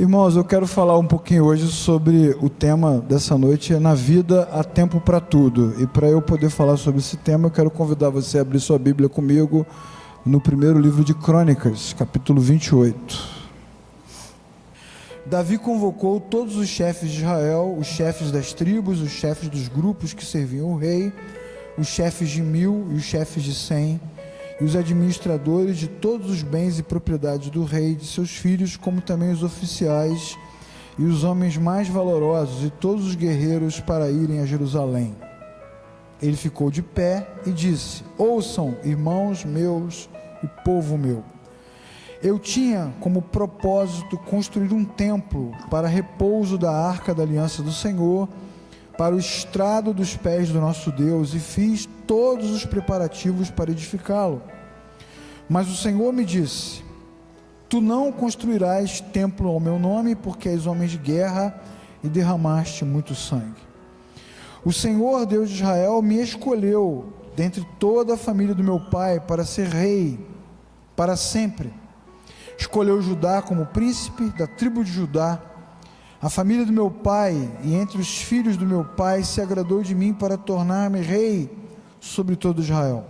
Irmãos, eu quero falar um pouquinho hoje sobre o tema dessa noite, na vida há tempo para tudo. E para eu poder falar sobre esse tema, eu quero convidar você a abrir sua Bíblia comigo no primeiro livro de Crônicas, capítulo 28. Davi convocou todos os chefes de Israel, os chefes das tribos, os chefes dos grupos que serviam o rei, os chefes de 1000 e os chefes de 100, e os administradores de todos os bens e propriedades do rei e de seus filhos, como também os oficiais e os homens mais valorosos e todos os guerreiros para irem a Jerusalém. Ele ficou de pé e disse: ouçam, irmãos meus e povo meu. Eu tinha como propósito construir um templo para repouso da arca da aliança do Senhor, para o estrado dos pés do nosso Deus, e fiz todos os preparativos para edificá-lo. Mas o Senhor me disse: tu não construirás templo ao meu nome, porque és homem de guerra e derramaste muito sangue. O Senhor, Deus de Israel, me escolheu dentre toda a família do meu pai para ser rei para sempre. Escolheu Judá como príncipe da tribo de Judá. A família do meu pai, e entre os filhos do meu pai, se agradou de mim para tornar-me rei sobre todo Israel.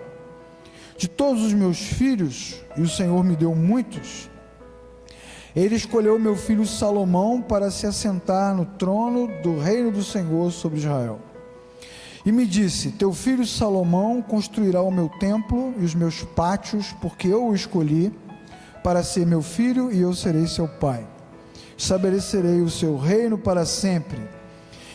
De todos os meus filhos, e o Senhor me deu muitos, ele escolheu meu filho Salomão para se assentar no trono do reino do Senhor sobre Israel. E me disse: teu filho Salomão construirá o meu templo e os meus pátios, porque eu o escolhi para ser meu filho, e eu serei seu pai. Estabelecerei o seu reino para sempre,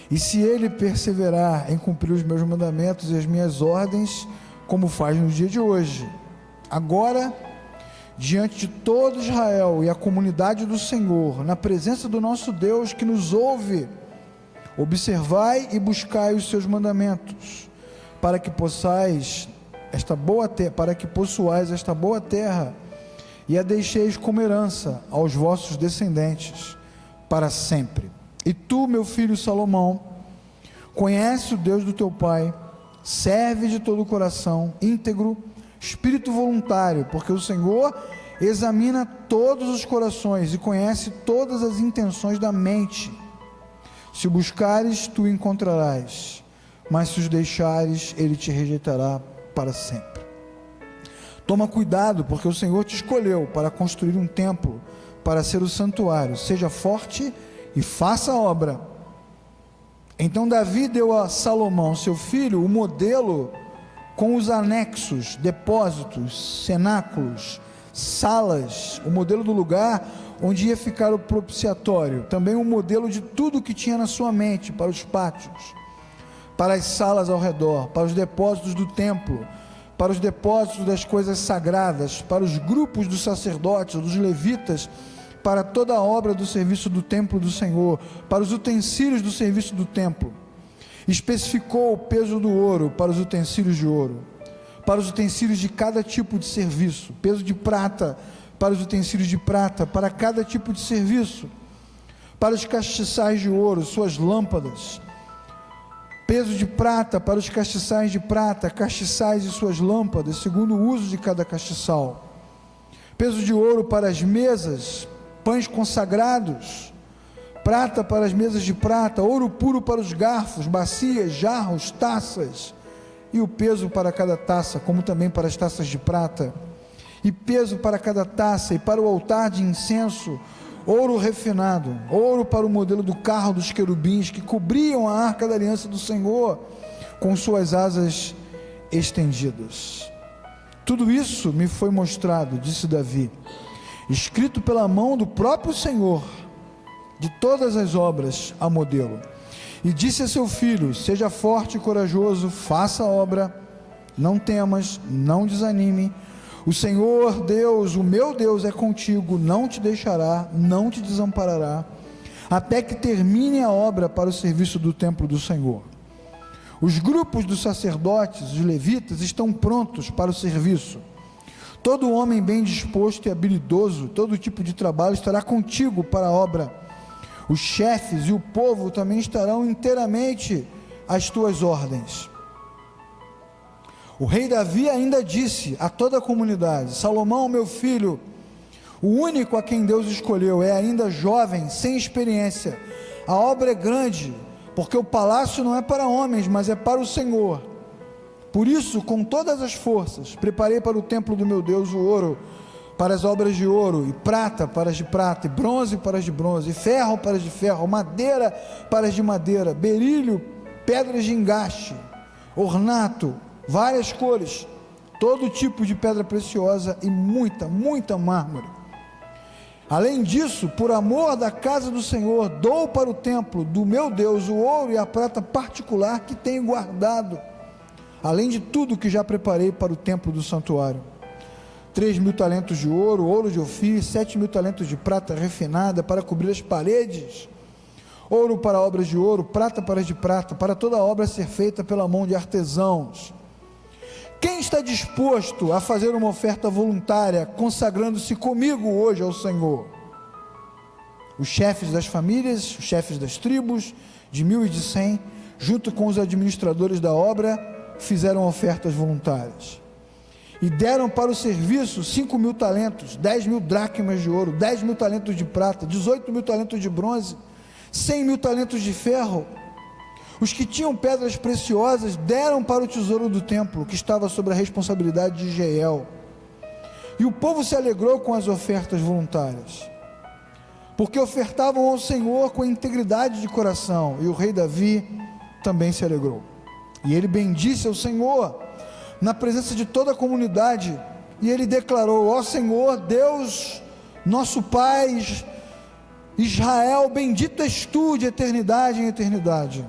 e se ele perseverar em cumprir os meus mandamentos e as minhas ordens, como faz no dia de hoje, agora, diante de todo Israel e a comunidade do Senhor, na presença do nosso Deus que nos ouve, observai e buscai os seus mandamentos, para que possuais esta boa terra, e a deixeis como herança aos vossos descendentes para sempre. E tu, meu filho Salomão, conhece o Deus do teu pai, serve de todo o coração, íntegro, espírito voluntário, porque o Senhor examina todos os corações e conhece todas as intenções da mente. Se o buscares, tu o encontrarás, mas se os deixares, ele te rejeitará para sempre. Toma cuidado, porque o Senhor te escolheu para construir um templo, para ser o santuário. Seja forte e faça a obra. Então Davi deu a Salomão, seu filho, o modelo com os anexos, depósitos, cenáculos, salas, o modelo do lugar onde ia ficar o propiciatório, também o modelo de tudo que tinha na sua mente, para os pátios, para as salas ao redor, para os depósitos do templo, para os depósitos das coisas sagradas, para os grupos dos sacerdotes, dos levitas, para toda a obra do serviço do templo do Senhor, para os utensílios do serviço do templo. Especificou o peso do ouro para os utensílios de ouro, para os utensílios de cada tipo de serviço, peso de prata para os utensílios de prata, para cada tipo de serviço, para os castiçais de ouro, suas lâmpadas, peso de prata para os castiçais de prata, castiçais e suas lâmpadas, segundo o uso de cada castiçal, peso de ouro para as mesas, pães consagrados, prata para as mesas de prata, ouro puro para os garfos, bacias, jarros, taças, e o peso para cada taça, como também para as taças de prata, e peso para cada taça, e para o altar de incenso, ouro refinado, ouro para o modelo do carro dos querubins, que cobriam a arca da aliança do Senhor, com suas asas estendidas. Tudo isso me foi mostrado, disse Davi, escrito pela mão do próprio Senhor, de todas as obras a modelo. E disse a seu filho: seja forte e corajoso, faça a obra, não temas, não desanime. O Senhor Deus, o meu Deus, é contigo, não te deixará, não te desamparará, até que termine a obra para o serviço do templo do Senhor. Os grupos dos sacerdotes, os levitas, estão prontos para o serviço. Todo homem bem disposto e habilidoso, todo tipo de trabalho estará contigo para a obra. Os chefes e o povo também estarão inteiramente às tuas ordens. O rei Davi ainda disse a toda a comunidade: Salomão, meu filho, O único a quem Deus escolheu é ainda jovem, sem experiência. A obra é grande, porque o palácio não é para homens, mas é para o Senhor. Por isso, com todas as forças, preparei para o templo do meu Deus o ouro, para as obras de ouro, e prata para as de prata, e bronze para as de bronze, e ferro para as de ferro, madeira para as de madeira, berílio, pedras de engaste, ornato, várias cores, todo tipo de pedra preciosa e muita mármore. Além disso, por amor da casa do Senhor, dou para o templo do meu Deus o ouro e a prata particular que tenho guardado, além de tudo que já preparei para o templo do santuário. 3.000 talentos de ouro, ouro de Ofir, 7.000 talentos de prata refinada para cobrir as paredes, ouro para obras de ouro, prata para as de prata, para toda obra ser feita pela mão de artesãos. Quem está disposto a fazer uma oferta voluntária, consagrando-se comigo hoje ao Senhor? Os chefes das famílias, os chefes das tribos, de 1.000 e de 100, junto com os administradores da obra, fizeram ofertas voluntárias. E deram para o serviço 5.000 talentos, 10.000 dracmas de ouro, 10.000 talentos de prata, 18.000 talentos de bronze, 100.000 talentos de ferro. Os que tinham pedras preciosas deram para o tesouro do templo, que estava sob a responsabilidade de Jeiel. E o povo se alegrou com as ofertas voluntárias, porque ofertavam ao Senhor com integridade de coração, e o rei Davi também se alegrou. E ele bendisse ao Senhor na presença de toda a comunidade, e ele declarou: ó Senhor, Deus, nosso Pai, Israel, bendito és tu de eternidade em eternidade.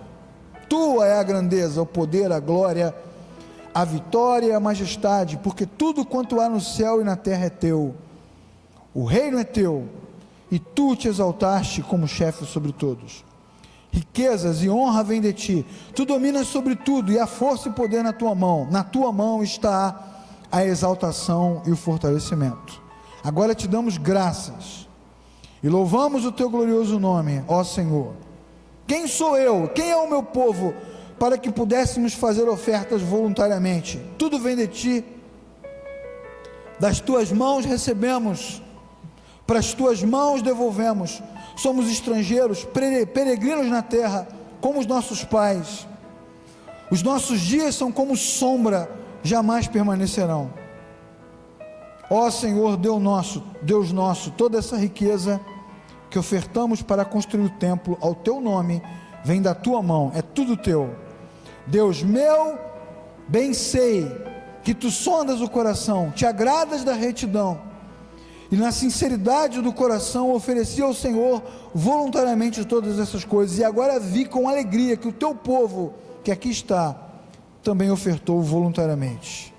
Tua é a grandeza, o poder, a glória, a vitória e a majestade, porque tudo quanto há no céu e na terra é teu. O reino é teu, e tu te exaltaste como chefe sobre todos. Riquezas e honra vêm de ti, tu dominas sobre tudo, e a força e poder na tua mão está a exaltação e o fortalecimento. Agora te damos graças, e louvamos o teu glorioso nome, ó Senhor. Quem sou eu, quem é o meu povo, para que pudéssemos fazer ofertas voluntariamente? Tudo vem de ti, das tuas mãos recebemos, para as tuas mãos devolvemos. Somos estrangeiros, peregrinos na terra, como os nossos pais. Os nossos dias são como sombra, jamais permanecerão. Ó Senhor, Deus nosso, toda essa riqueza que ofertamos para construir o templo ao teu nome, vem da tua mão, é tudo teu. Deus meu, bem sei que tu sondas o coração, te agradas da retidão, e na sinceridade do coração ofereci ao Senhor voluntariamente todas essas coisas, e agora vi com alegria que o teu povo, que aqui está, também ofertou voluntariamente.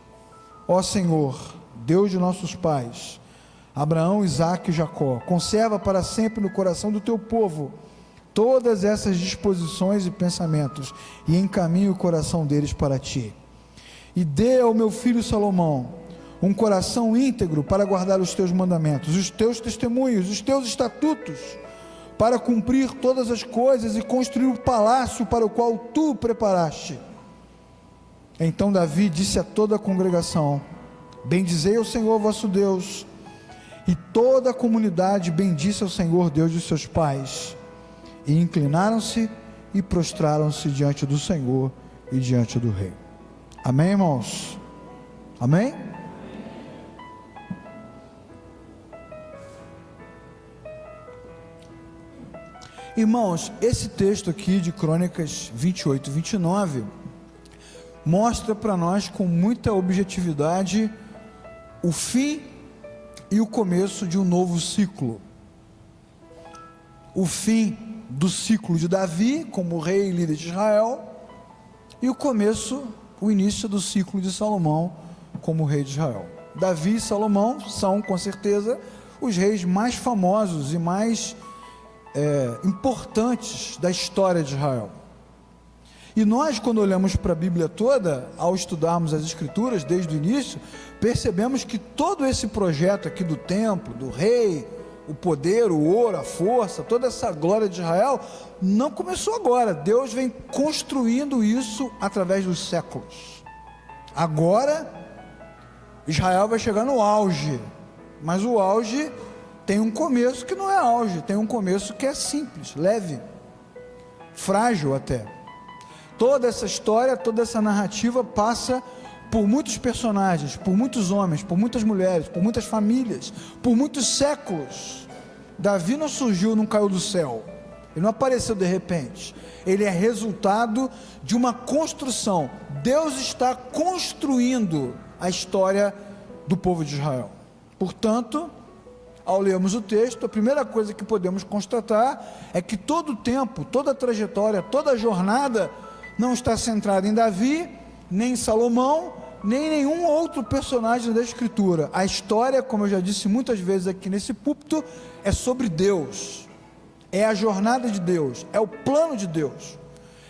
Ó Senhor, Deus de nossos pais, Abraão, Isaque e Jacó, conserva para sempre no coração do teu povo todas essas disposições e pensamentos, e encaminhe o coração deles para ti. E dê ao meu filho Salomão um coração íntegro para guardar os teus mandamentos, os teus testemunhos, os teus estatutos, para cumprir todas as coisas e construir o palácio para o qual tu o preparaste. Então Davi disse a toda a congregação: bendizei ao Senhor vosso Deus. E toda a comunidade bendisse ao Senhor Deus de seus pais, e inclinaram-se e prostraram-se diante do Senhor e diante do rei. Amém, irmãos? Amém? Irmãos, esse texto aqui de Crônicas 28 e 29 mostra para nós com muita objetividade o fim e o começo de um novo ciclo. O fim do ciclo de Davi como rei e líder de Israel, e o início do ciclo de Salomão como rei de Israel. Davi e Salomão são, com certeza, os reis mais famosos e mais importantes da história de Israel. E nós, quando olhamos para a Bíblia toda, ao estudarmos as Escrituras desde o início, percebemos que todo esse projeto aqui do templo, do rei, o poder, o ouro, a força, toda essa glória de Israel, não começou agora. Deus vem construindo isso através dos séculos. Agora, Israel vai chegar no auge, mas o auge tem um começo que não é auge, tem um começo que é simples, leve, frágil até. Toda essa história, toda essa narrativa passa por muitos personagens, por muitos homens, por muitas mulheres, por muitas famílias, por muitos séculos. Davi não surgiu, não caiu do céu, ele não apareceu de repente, ele é resultado de uma construção. Deus está construindo a história do povo de Israel. Portanto, ao lermos o texto, a primeira coisa que podemos constatar é que todo o tempo, toda a trajetória, toda a jornada não está centrada em Davi, nem em Salomão, nem em nenhum outro personagem da Escritura. A história, como eu já disse muitas vezes aqui nesse púlpito, é sobre Deus, é a jornada de Deus, é o plano de Deus,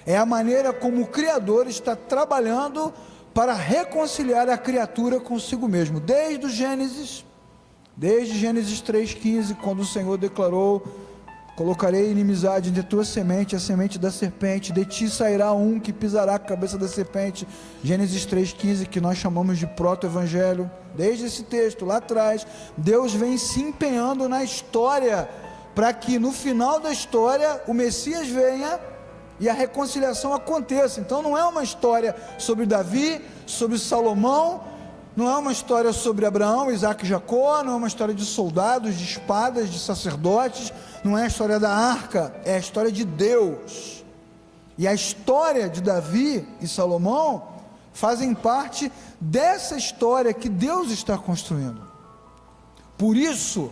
é a maneira como o Criador está trabalhando para reconciliar a criatura consigo mesmo, desde Gênesis 3,15, quando o Senhor declarou: colocarei inimizade entre a tua semente e a semente da serpente, de ti sairá um que pisará a cabeça da serpente. Gênesis 3,15, que nós chamamos de proto-evangelho. Desde esse texto lá atrás, Deus vem se empenhando na história, para que no final da história o Messias venha e a reconciliação aconteça. Então não é uma história sobre Davi, sobre Salomão, não é uma história sobre Abraão, Isaac e Jacó, não é uma história de soldados, de espadas, de sacerdotes, não é a história da arca, é a história de Deus. E a história de Davi e Salomão fazem parte dessa história que Deus está construindo. Por isso,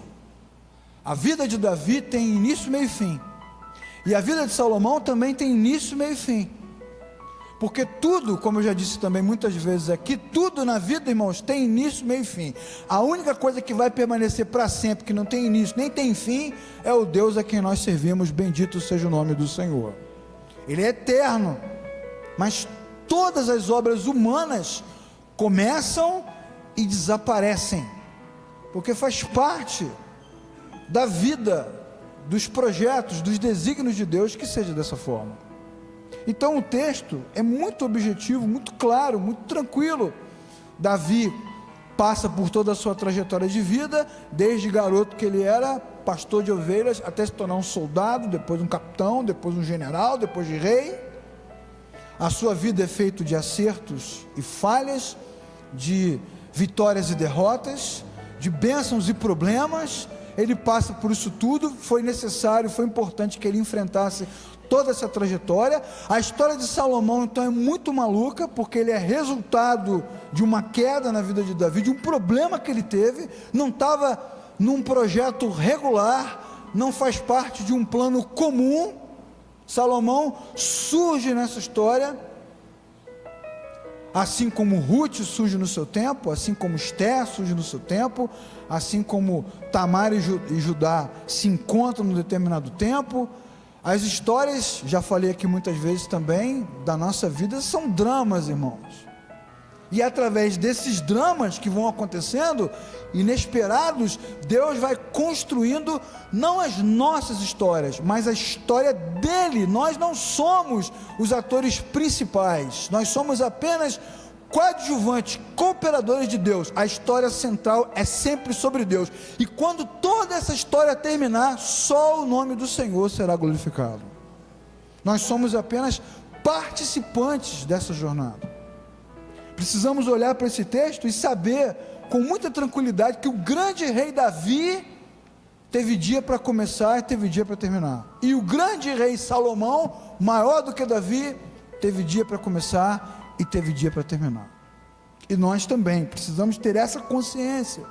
a vida de Davi tem início, meio e fim, e a vida de Salomão também tem início, meio e fim. Porque tudo, como eu já disse também muitas vezes aqui, tudo na vida, irmãos, tem início, meio e fim. A única coisa que vai permanecer para sempre, que não tem início nem tem fim, é o Deus a quem nós servimos. Bendito seja o nome do Senhor. Ele é eterno, mas todas as obras humanas começam e desaparecem, porque faz parte da vida, dos projetos, dos desígnios de Deus que seja dessa forma. Então o texto é muito objetivo, muito claro, muito tranquilo. Davi passa por toda a sua trajetória de vida, desde garoto que ele era pastor de ovelhas, até se tornar um soldado, depois um capitão, depois um general, depois de rei. A sua vida é feita de acertos e falhas, de vitórias e derrotas, de bênçãos e problemas. Ele passa por isso tudo. Foi necessário, foi importante que ele enfrentasse toda essa trajetória. A história de Salomão então é muito maluca, porque ele é resultado de uma queda na vida de Davi, de um problema que ele teve, não estava num projeto regular, não faz parte de um plano comum. Salomão surge nessa história, assim como Ruth surge no seu tempo, assim como Esther surge no seu tempo, assim como Tamar e Judá se encontram num determinado tempo. As histórias, já falei aqui muitas vezes também, da nossa vida, são dramas, irmãos, e através desses dramas que vão acontecendo, inesperados, Deus vai construindo não as nossas histórias, mas a história dele. Nós não somos os atores principais, nós somos apenas coadjuvantes, cooperadores de Deus. A história central é sempre sobre Deus, e quando toda essa história terminar, só o nome do Senhor será glorificado. Nós somos apenas participantes dessa jornada. Precisamos olhar para esse texto e saber com muita tranquilidade que o grande rei Davi teve dia para começar e teve dia para terminar, e o grande rei Salomão, maior do que Davi, teve dia para começar e teve dia para terminar. E nós também precisamos ter essa consciência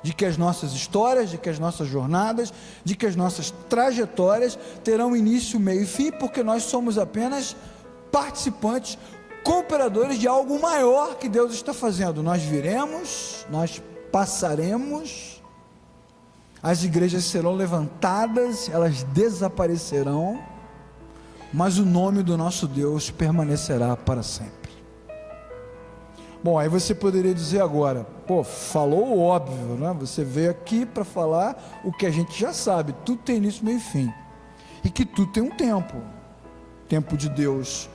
de que as nossas histórias, de que as nossas jornadas, de que as nossas trajetórias terão início, meio e fim, porque nós somos apenas participantes, cooperadores de algo maior que Deus está fazendo. Nós viremos, nós passaremos, as igrejas serão levantadas, elas desaparecerão, mas o nome do nosso Deus permanecerá para sempre. Bom, aí você poderia dizer agora, falou o óbvio, né? Você veio aqui para falar o que a gente já sabe, tudo tem início, meio e fim, e que tudo tem um tempo de Deus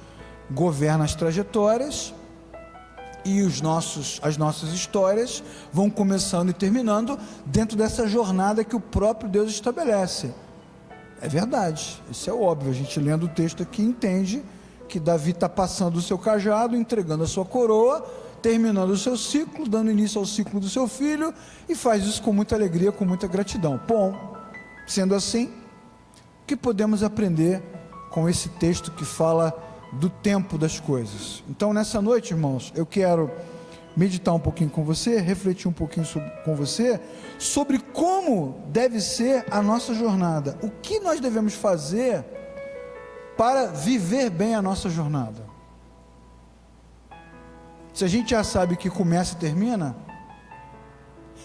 governa as trajetórias, E as nossas histórias vão começando e terminando dentro dessa jornada que o próprio Deus estabelece. É verdade, isso é óbvio. A gente lendo o texto aqui entende que Davi está passando o seu cajado, entregando a sua coroa, terminando o seu ciclo, dando início ao ciclo do seu filho, e faz isso com muita alegria, com muita gratidão. Bom, sendo assim, o que podemos aprender com esse texto que fala do tempo das coisas? Então, nessa noite, irmãos, eu quero meditar um pouquinho com você, refletir um pouquinho com você, sobre como deve ser a nossa jornada, o que nós devemos fazer para viver bem a nossa jornada. Se a gente já sabe que começa e termina,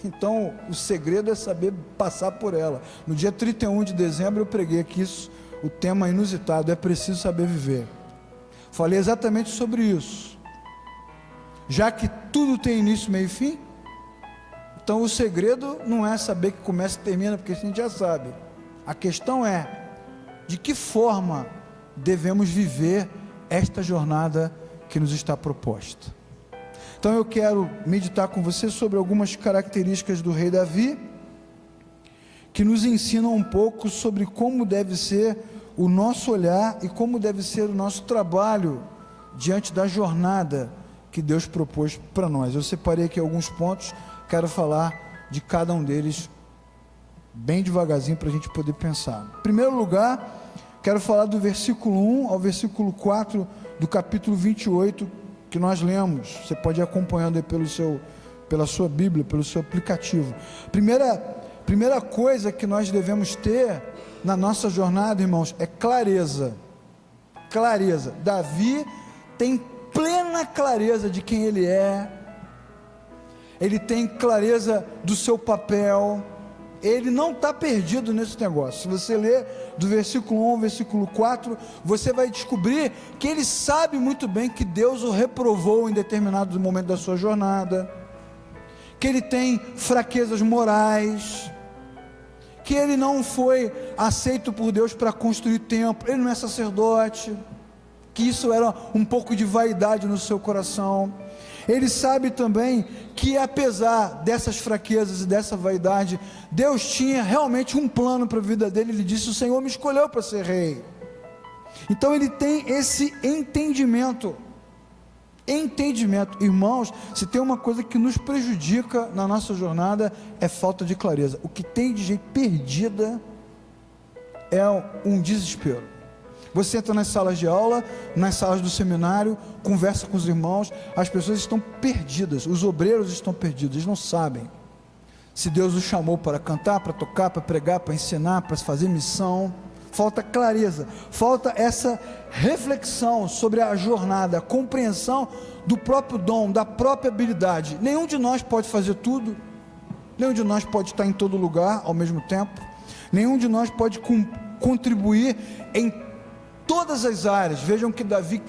então o segredo é saber passar por ela. No dia 31 de dezembro eu preguei aqui isso, o tema inusitado, é preciso saber viver. Falei exatamente sobre isso. Já que tudo tem início, meio e fim, então o segredo não é saber que começa e termina, porque a gente já sabe. A questão é, de que forma devemos viver esta jornada que nos está proposta. Então eu quero meditar com você sobre algumas características do rei Davi, que nos ensinam um pouco sobre como deve ser o nosso olhar e como deve ser o nosso trabalho diante da jornada que Deus propôs para nós. Eu separei aqui alguns pontos, quero falar de cada um deles bem devagarzinho para a gente poder pensar. Em primeiro lugar, quero falar do versículo 1 ao versículo 4 do capítulo 28 que nós lemos. Você pode ir acompanhando aí pela sua Bíblia, pelo seu aplicativo. Primeira coisa que nós devemos ter na nossa jornada, irmãos, é clareza. Clareza. Davi tem plena clareza de quem ele é, ele tem clareza do seu papel, ele não está perdido nesse negócio. Se você ler do versículo 1 ao versículo 4, você vai descobrir que ele sabe muito bem que Deus o reprovou em determinado momento da sua jornada, que ele tem fraquezas morais, que ele não foi aceito por Deus para construir templo, ele não é sacerdote, que isso era um pouco de vaidade no seu coração. Ele sabe também que apesar dessas fraquezas e dessa vaidade, Deus tinha realmente um plano para a vida dele. Ele disse: o Senhor me escolheu para ser rei. Então ele tem esse entendimento. Irmãos, se tem uma coisa que nos prejudica na nossa jornada, é falta de clareza. O que tem de gente perdida é um desespero. Você entra nas salas de aula, nas salas do seminário, conversa com os irmãos, as pessoas estão perdidas, os obreiros estão perdidos, eles não sabem se Deus os chamou para cantar, para tocar, para pregar, para ensinar, para fazer missão. Falta clareza, falta essa reflexão sobre a jornada, a compreensão do próprio dom, da própria habilidade. Nenhum de nós pode fazer tudo, nenhum de nós pode estar em todo lugar ao mesmo tempo, nenhum de nós pode contribuir em todas as áreas. Vejam que Davi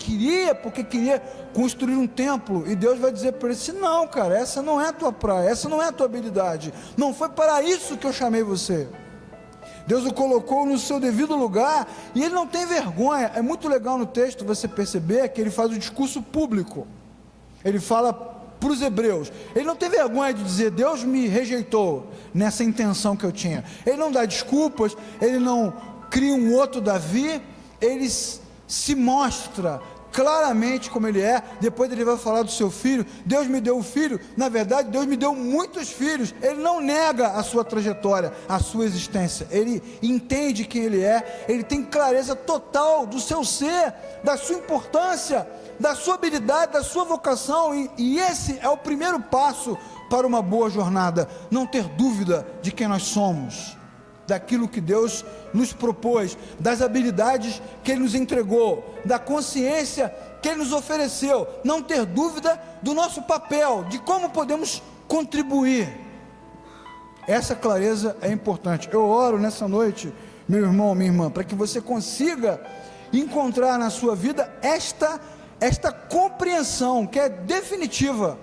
porque queria construir um templo, e Deus vai dizer para ele assim: não, cara, essa não é a tua praia, essa não é a tua habilidade, não foi para isso que eu chamei você. Deus o colocou no seu devido lugar, e ele não tem vergonha. É muito legal no texto você perceber que ele faz um discurso público, ele fala para os hebreus, ele não tem vergonha de dizer: Deus me rejeitou nessa intenção que eu tinha. Ele não dá desculpas, ele não cria um outro Davi, ele se mostra claramente como ele é. Depois ele vai falar do seu filho: Deus me deu um filho, na verdade Deus me deu muitos filhos. Ele não nega a sua trajetória, a sua existência, ele entende quem ele é, ele tem clareza total do seu ser, da sua importância, da sua habilidade, da sua vocação, e esse é o primeiro passo para uma boa jornada: não ter dúvida de quem nós somos, daquilo que Deus nos propôs, das habilidades que Ele nos entregou, da consciência que Ele nos ofereceu, não ter dúvida do nosso papel, de como podemos contribuir. Essa clareza é importante. Eu oro nessa noite, meu irmão, minha irmã, para que você consiga encontrar na sua vida esta compreensão que é definitiva.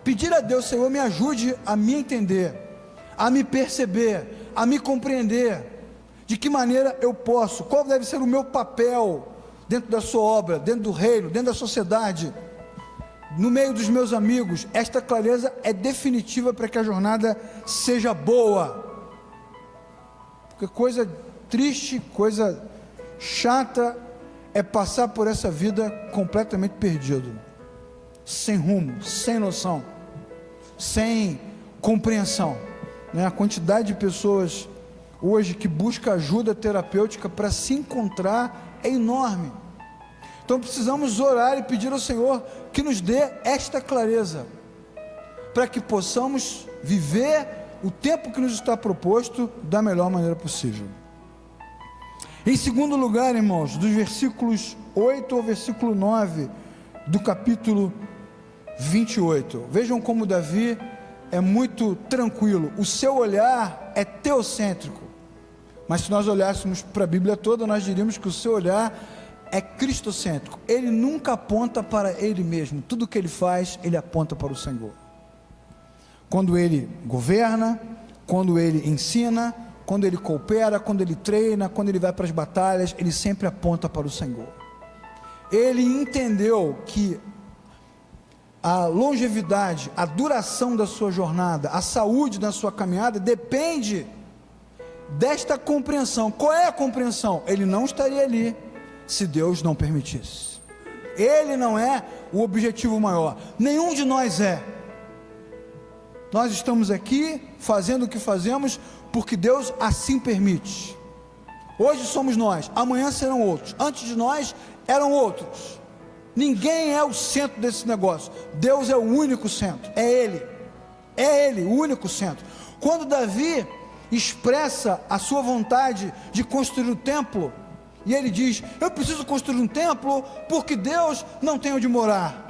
Pedir a Deus: Senhor, me ajude a me entender, a me perceber, a me compreender, de que maneira eu posso, qual deve ser o meu papel dentro da sua obra, dentro do reino, dentro da sociedade. no meio dos meus amigos, esta clareza é definitiva para que a jornada seja boa. Porque coisa triste, coisa chata é passar por essa vida completamente perdido, sem rumo, sem noção, sem compreensão, né? A quantidade de pessoas hoje que busca ajuda terapêutica para se encontrar é enorme. Então precisamos orar e pedir ao Senhor que nos dê esta clareza, para que possamos viver o tempo que nos está proposto da melhor maneira possível. Em segundo lugar, irmãos, dos versículos 8 ao versículo 9 do capítulo 28, vejam como Davi é muito tranquilo. O seu olhar é teocêntrico, mas se nós olhássemos para a Bíblia toda, nós diríamos que o seu olhar é cristocêntrico. Ele nunca aponta para ele mesmo, tudo que ele faz, ele aponta para o Senhor. Quando ele governa, quando ele ensina, quando ele coopera, quando ele treina, quando ele vai para as batalhas, ele sempre aponta para o Senhor. Ele entendeu que a longevidade, a duração da sua jornada, a saúde da sua caminhada depende desta compreensão. Qual é a compreensão? Ele não estaria ali se Deus não permitisse. Ele não é o objetivo maior, nenhum de nós é. Nós estamos aqui fazendo o que fazemos porque Deus assim permite. Hoje somos nós, amanhã serão outros, antes de nós eram outros. Ninguém é o centro desse negócio. Deus é o único centro, é Ele, o único centro. Quando Davi expressa a sua vontade de construir um templo, e ele diz: eu preciso construir um templo porque Deus não tem onde morar.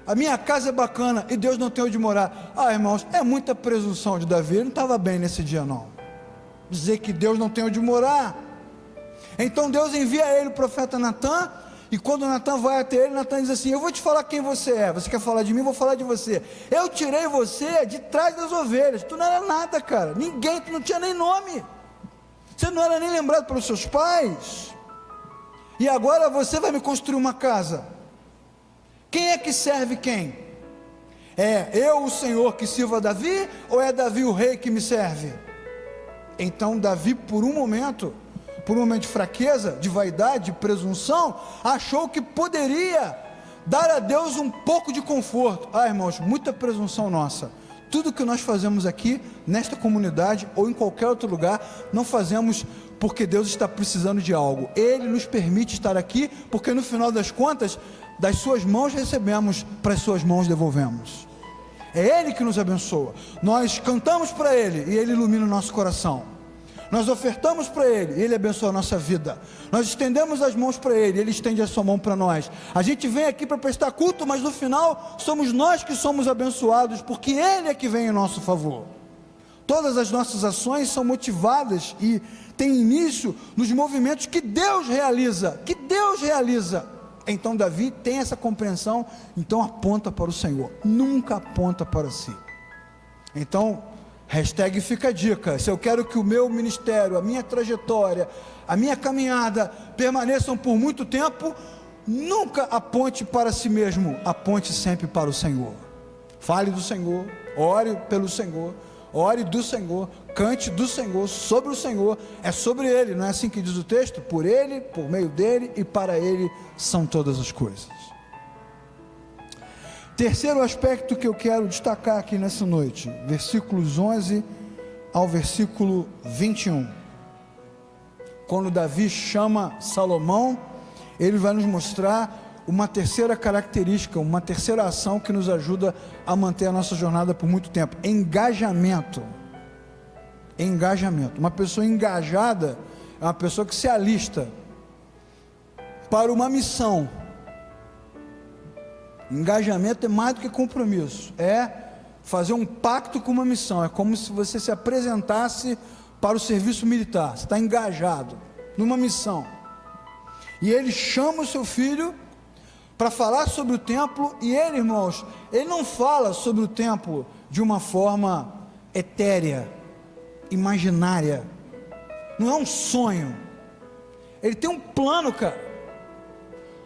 A minha casa é bacana e Deus não tem onde morar. Irmãos, é muita presunção de Davi. Ele não estava bem nesse dia não, dizer que Deus não tem onde morar. Então Deus envia a ele o profeta Natã, e quando Natã vai até ele, Natã diz assim: eu vou te falar quem você é. Você quer falar de mim? Eu vou falar de você. Eu tirei você de trás das ovelhas. Tu não era nada, cara, ninguém, tu não tinha nem nome, você não era nem lembrado pelos seus pais, e agora você vai me construir uma casa. Quem é que serve quem? É eu, o Senhor, que sirvo a Davi, ou é Davi o rei que me serve? Então Davi, por um momento de fraqueza, de vaidade, de presunção, achou que poderia dar a Deus um pouco de conforto. Irmãos, muita presunção nossa. Tudo que nós fazemos aqui, nesta comunidade, ou em qualquer outro lugar, não fazemos porque Deus está precisando de algo. Ele nos permite estar aqui, porque no final das contas, das suas mãos recebemos, para as suas mãos devolvemos. É Ele que nos abençoa. Nós cantamos para Ele e Ele ilumina o nosso coração. Nós ofertamos para Ele e Ele abençoa a nossa vida. Nós estendemos as mãos para Ele e Ele estende a sua mão para nós. A gente vem aqui para prestar culto, mas no final somos nós que somos abençoados, porque Ele é que vem em nosso favor. Todas as nossas ações são motivadas e têm início nos movimentos que Deus realiza. Então Davi tem essa compreensão, então aponta para o Senhor, nunca aponta para si. Então, fica a dica: se eu quero que o meu ministério, a minha trajetória, a minha caminhada permaneçam por muito tempo, nunca aponte para si mesmo, aponte sempre para o Senhor. Fale do Senhor, ore pelo Senhor, ore do Senhor, cante do Senhor, sobre o Senhor, é sobre Ele, não é assim que diz o texto? Por Ele, por meio dEle e para Ele são todas as coisas. Terceiro aspecto que eu quero destacar aqui nessa noite, versículos 11 ao versículo 21. Quando Davi chama Salomão, ele vai nos mostrar uma terceira característica, uma terceira ação que nos ajuda a manter a nossa jornada por muito tempo: engajamento. Uma pessoa engajada é uma pessoa que se alista para uma missão. Engajamento é mais do que compromisso, é fazer um pacto com uma missão. É como se você se apresentasse para o serviço militar. Você está engajado numa missão, e ele chama o seu filho para falar sobre o templo. E ele, irmãos, ele não fala sobre o templo de uma forma etérea, imaginária, não é um sonho, ele tem um plano, cara.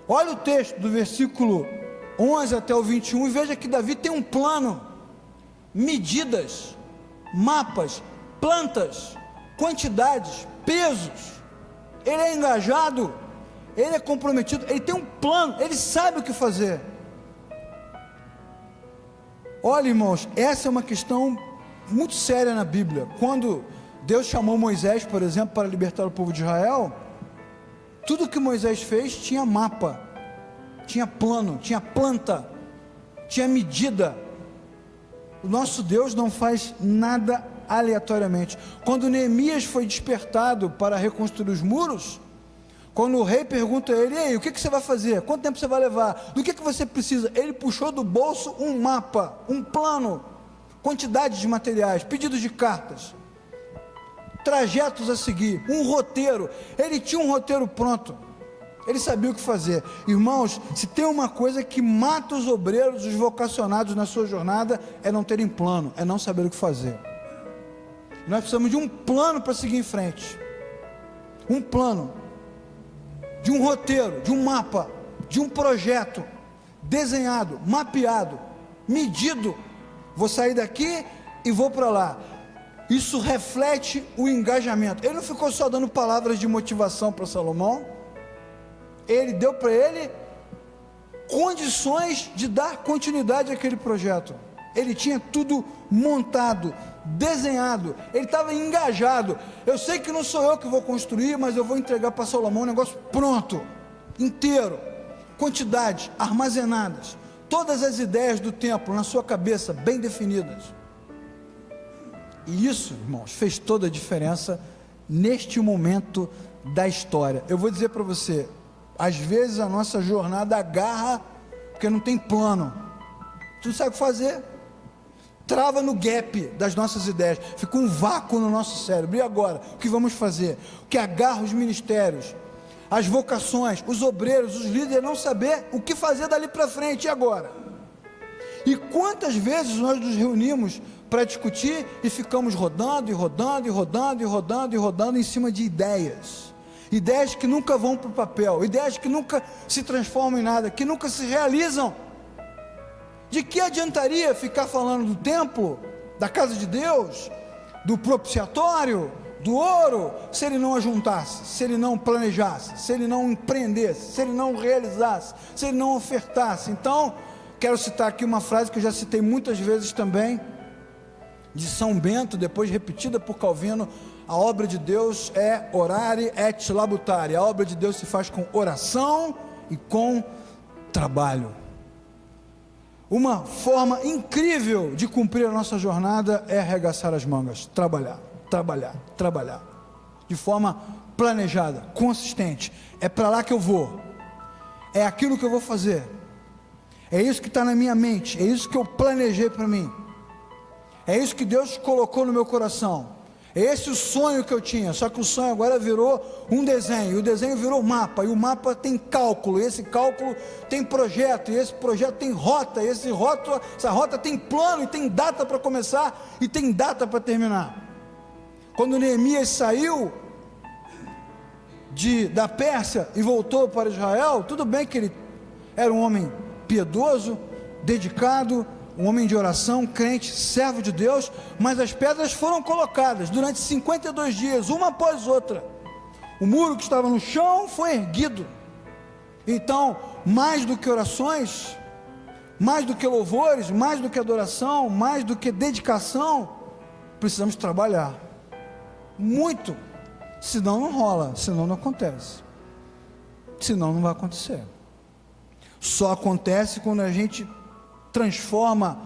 Olha o texto do versículo 11 até o 21, e veja que Davi tem um plano, medidas, mapas, plantas, quantidades, pesos. Ele é engajado, ele é comprometido, ele tem um plano, ele sabe o que fazer. Olha, irmãos, essa é uma questão muito séria na Bíblia. Quando Deus chamou Moisés, por exemplo, para libertar o povo de Israel, tudo que Moisés fez tinha mapa, tinha plano, tinha planta, tinha medida. O nosso Deus não faz nada aleatoriamente. Quando Neemias foi despertado para reconstruir os muros, quando o rei pergunta a ele: e aí, o que você vai fazer? Quanto tempo você vai levar? Do que você precisa? Ele puxou do bolso um mapa, um plano, quantidade de materiais, pedidos de cartas, trajetos a seguir, um roteiro. Ele tinha um roteiro pronto, ele sabia o que fazer. Irmãos, se tem uma coisa que mata os obreiros, os vocacionados na sua jornada, é não terem plano, é não saber o que fazer. Nós precisamos de um plano para seguir em frente, um plano, de um roteiro, de um mapa, de um projeto desenhado, mapeado, medido. Vou sair daqui e vou para lá. Isso reflete o engajamento. Ele não ficou só dando palavras de motivação para Salomão, ele deu para ele condições de dar continuidade àquele projeto. Ele tinha tudo montado, desenhado, ele estava engajado. Eu sei que não sou eu que vou construir, mas eu vou entregar para Salomão um negócio pronto, inteiro, quantidades armazenadas, todas as ideias do templo na sua cabeça, bem definidas. E isso, irmãos, fez toda a diferença neste momento da história. Eu vou dizer para você, às vezes a nossa jornada agarra, porque não tem plano, tu não sabe o que fazer, trava no gap das nossas ideias, fica um vácuo no nosso cérebro. E agora, o que vamos fazer? O que agarra os ministérios, as vocações, os obreiros, os líderes, não saber o que fazer dali para frente. E agora? E quantas vezes nós nos reunimos para discutir e ficamos rodando e rodando e rodando e rodando e rodando em cima de ideias que nunca vão para o papel, ideias que nunca se transformam em nada, que nunca se realizam. De que adiantaria ficar falando do templo, da casa de Deus, do propiciatório, do ouro, se ele não ajuntasse, se ele não planejasse, se ele não empreendesse, se ele não realizasse, se ele não ofertasse? Então, quero citar aqui uma frase que eu já citei muitas vezes também, de São Bento, depois repetida por Calvino: a obra de Deus é orare et labutare. A obra de Deus se faz com oração e com trabalho. Uma forma incrível de cumprir a nossa jornada é arregaçar as mangas, trabalhar, trabalhar, trabalhar, de forma planejada, consistente. É para lá que eu vou, é aquilo que eu vou fazer, é isso que está na minha mente, é isso que eu planejei para mim, é isso que Deus colocou no meu coração. É esse o sonho que eu tinha, só que o sonho agora virou um desenho, e o desenho virou mapa, e o mapa tem cálculo, e esse cálculo tem projeto, e esse projeto tem rota, e essa rota tem plano, e tem data para começar, e tem data para terminar. Quando Neemias saiu da Pérsia e voltou para Israel, tudo bem que ele era um homem piedoso, dedicado, um homem de oração, crente, servo de Deus, mas as pedras foram colocadas durante 52 dias, uma após outra. O muro que estava no chão foi erguido. Então, mais do que orações, mais do que louvores, mais do que adoração, mais do que dedicação, precisamos trabalhar muito, senão não rola, senão não acontece, senão não vai acontecer. Só acontece quando a gente transforma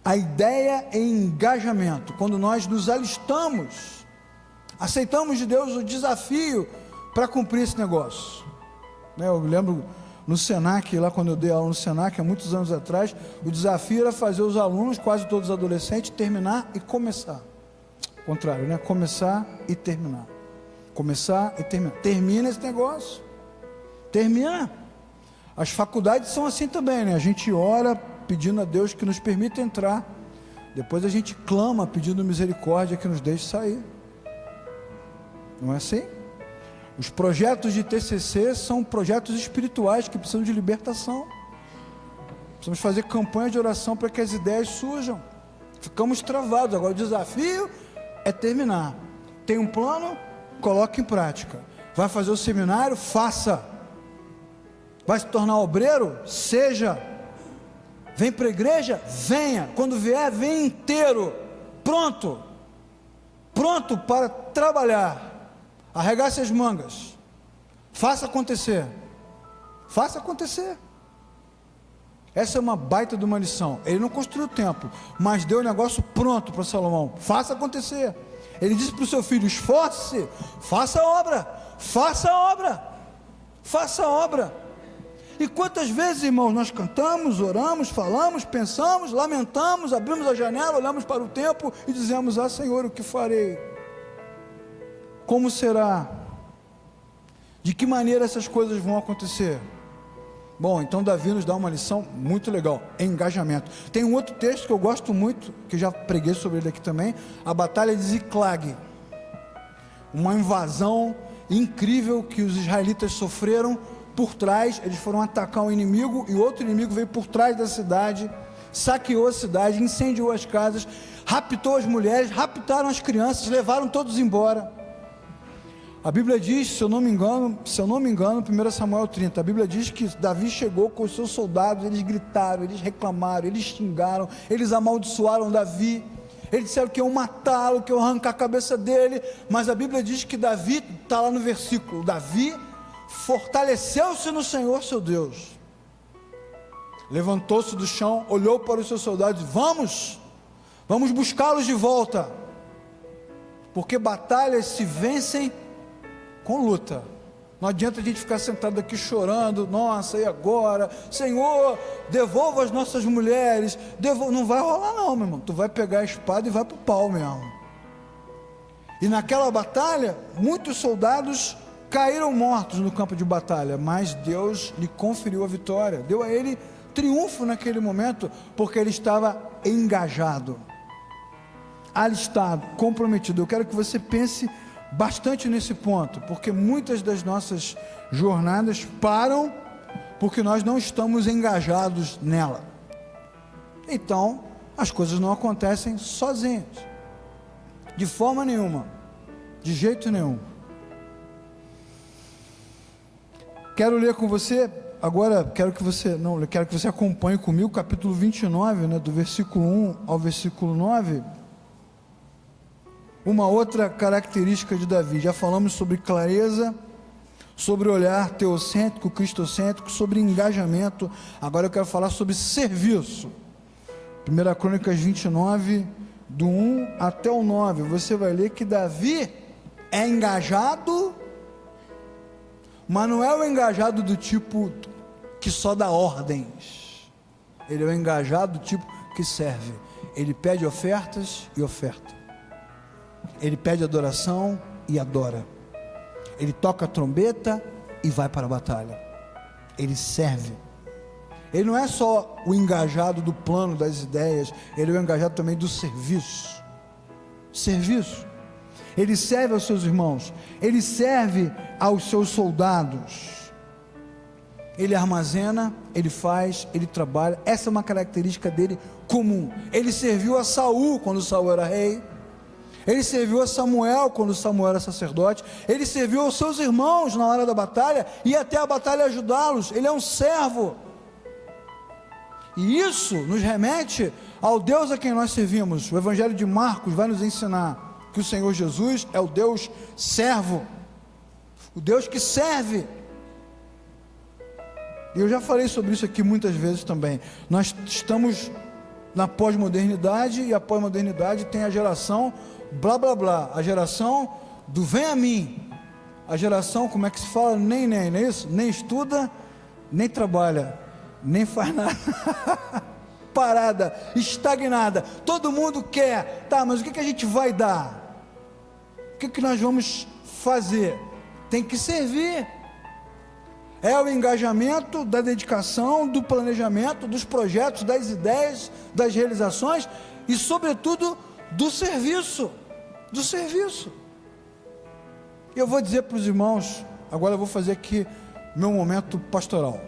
a ideia em engajamento, quando nós nos alistamos, aceitamos de Deus o desafio para cumprir esse negócio. Eu lembro no Senac, lá quando eu dei aula no Senac, há muitos anos atrás, o desafio era fazer os alunos, quase todos adolescentes, terminar e começar. O contrário, né? Começar e terminar. Começar e terminar. Termina esse negócio. Termina. As faculdades são assim também, né? A gente ora pedindo a Deus que nos permita entrar, depois a gente clama pedindo misericórdia que nos deixe sair. Não é assim? Os projetos de TCC são projetos espirituais que precisam de libertação. Precisamos fazer campanha de oração para que as ideias surjam. Ficamos travados. Agora o desafio é terminar. Tem um plano? Coloque em prática. Vai fazer o seminário? Faça. Vai se tornar obreiro? Seja. Vem para a igreja? Venha. Quando vier, venha inteiro. Pronto. Pronto para trabalhar. Arregace as mangas. Faça acontecer. Faça acontecer. Essa é uma baita de uma lição. Ele não construiu o templo, mas deu o negócio pronto para Salomão. Faça acontecer. Ele disse para o seu filho: esforce-se, faça a obra, faça a obra, faça a obra. E quantas vezes, irmãos, nós cantamos, oramos, falamos, pensamos, lamentamos, abrimos a janela, olhamos para o tempo e dizemos: ah, Senhor, o que farei? Como será? De que maneira essas coisas vão acontecer? Bom, então Davi nos dá uma lição muito legal: engajamento. Tem um outro texto que eu gosto muito, que já preguei sobre ele aqui também, a batalha de Ziclag, uma invasão incrível que os israelitas sofreram por trás. Eles foram atacar um inimigo e outro inimigo veio por trás da cidade, saqueou a cidade, incendiou as casas, raptou as mulheres, raptaram as crianças, levaram todos embora. A Bíblia diz, se eu não me engano, 1 Samuel 30, a Bíblia diz que Davi chegou com os seus soldados, eles gritaram, eles reclamaram, eles xingaram, eles amaldiçoaram Davi, eles disseram que iam matá-lo, que iam arrancar a cabeça dele, mas a Bíblia diz que Davi, está lá no versículo, Davi fortaleceu-se no Senhor seu Deus, levantou-se do chão, olhou para os seus soldados e disse: vamos buscá-los de volta, porque batalhas se vencem com luta. Não adianta a gente ficar sentado aqui chorando: nossa, e agora? Senhor, devolva as nossas mulheres. Não vai rolar não, meu irmão. Tu vai pegar a espada e vai para o pau mesmo. E naquela batalha, muitos soldados caíram mortos no campo de batalha, mas Deus lhe conferiu a vitória, deu a ele triunfo naquele momento, porque ele estava engajado, alistado, comprometido. Eu quero que você pense bastante nesse ponto, porque muitas das nossas jornadas param porque nós não estamos engajados nela. Então as coisas não acontecem sozinhas, de forma nenhuma, de jeito nenhum. Quero ler com você agora, quero que você acompanhe comigo o capítulo 29, do versículo 1 ao versículo 9. Uma outra característica de Davi: já falamos sobre clareza, sobre olhar teocêntrico, cristocêntrico, sobre engajamento. Agora eu quero falar sobre serviço. 1 Crônicas 29, do 1 até o 9, você vai ler que Davi é engajado, mas não é o engajado do tipo que só dá ordens. Ele é o engajado do tipo que serve. Ele pede ofertas e oferta. Ele pede adoração e adora. Ele toca a trombeta e vai para a batalha. Ele serve. Ele não é só o engajado do plano, das ideias, ele é o engajado também do serviço. Serviço. Ele serve aos seus irmãos, ele serve aos seus soldados. Ele armazena, ele faz, ele trabalha. Essa é uma característica dele comum. Ele serviu a Saul quando Saul era rei. Ele serviu a Samuel quando Samuel era sacerdote. Ele serviu aos seus irmãos na hora da batalha, e até a batalha ajudá-los. Ele é um servo. E isso nos remete ao Deus a quem nós servimos. O Evangelho de Marcos vai nos ensinar que o Senhor Jesus é o Deus servo, o Deus que serve. E eu já falei sobre isso aqui muitas vezes também. Nós estamos na pós-modernidade, e a pós-modernidade tem a geração blá blá blá, a geração do vem a mim, a geração, como é que se fala, nem, não é isso? Nem estuda, nem trabalha, nem faz nada, parada, estagnada. Todo mundo quer, tá, mas o que a gente vai dar? O que nós vamos fazer? Tem que servir. É o engajamento, da dedicação, do planejamento, dos projetos, das ideias, das realizações e, sobretudo, do serviço. Do serviço. E eu vou dizer para os irmãos, agora eu vou fazer aqui meu momento pastoral.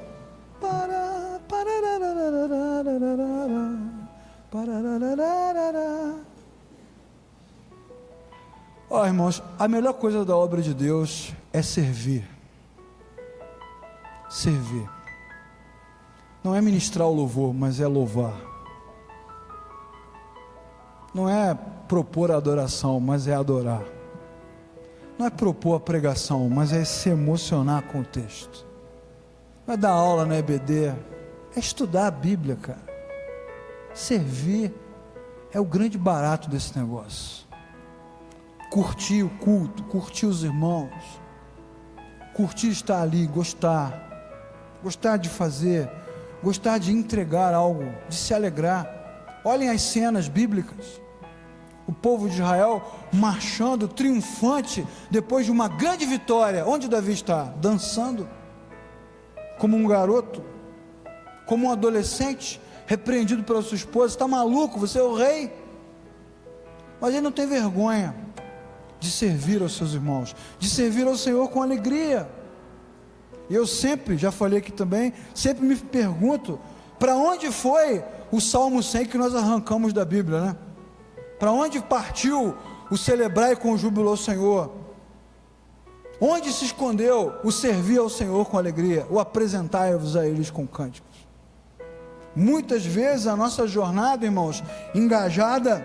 Ó, irmãos, a melhor coisa da obra de Deus é servir. Servir. Não é ministrar o louvor, mas é louvar. Não é propor a adoração, mas é adorar. Não é propor a pregação, mas é se emocionar com o texto. Não é dar aula na EBD, é estudar a Bíblia, cara. Servir é o grande barato desse negócio. Curtir o culto, curtir os irmãos, curtir estar ali, gostar de fazer, gostar de entregar algo, de se alegrar. Olhem as cenas bíblicas, o povo de Israel marchando triunfante depois de uma grande vitória. Onde Davi está? Dançando, como um garoto, como um adolescente repreendido pela sua esposa. Está maluco? Você é o rei. Mas ele não tem vergonha de servir aos seus irmãos, de servir ao Senhor com alegria. E eu sempre, já falei aqui também, sempre me pergunto, para onde foi o Salmo 100 que nós arrancamos da Bíblia, né? Para onde partiu o celebrar com júbilo ao Senhor? Onde se escondeu o servir ao Senhor com alegria, o apresentar-vos a eles com cânticos? Muitas vezes a nossa jornada, irmãos, engajada,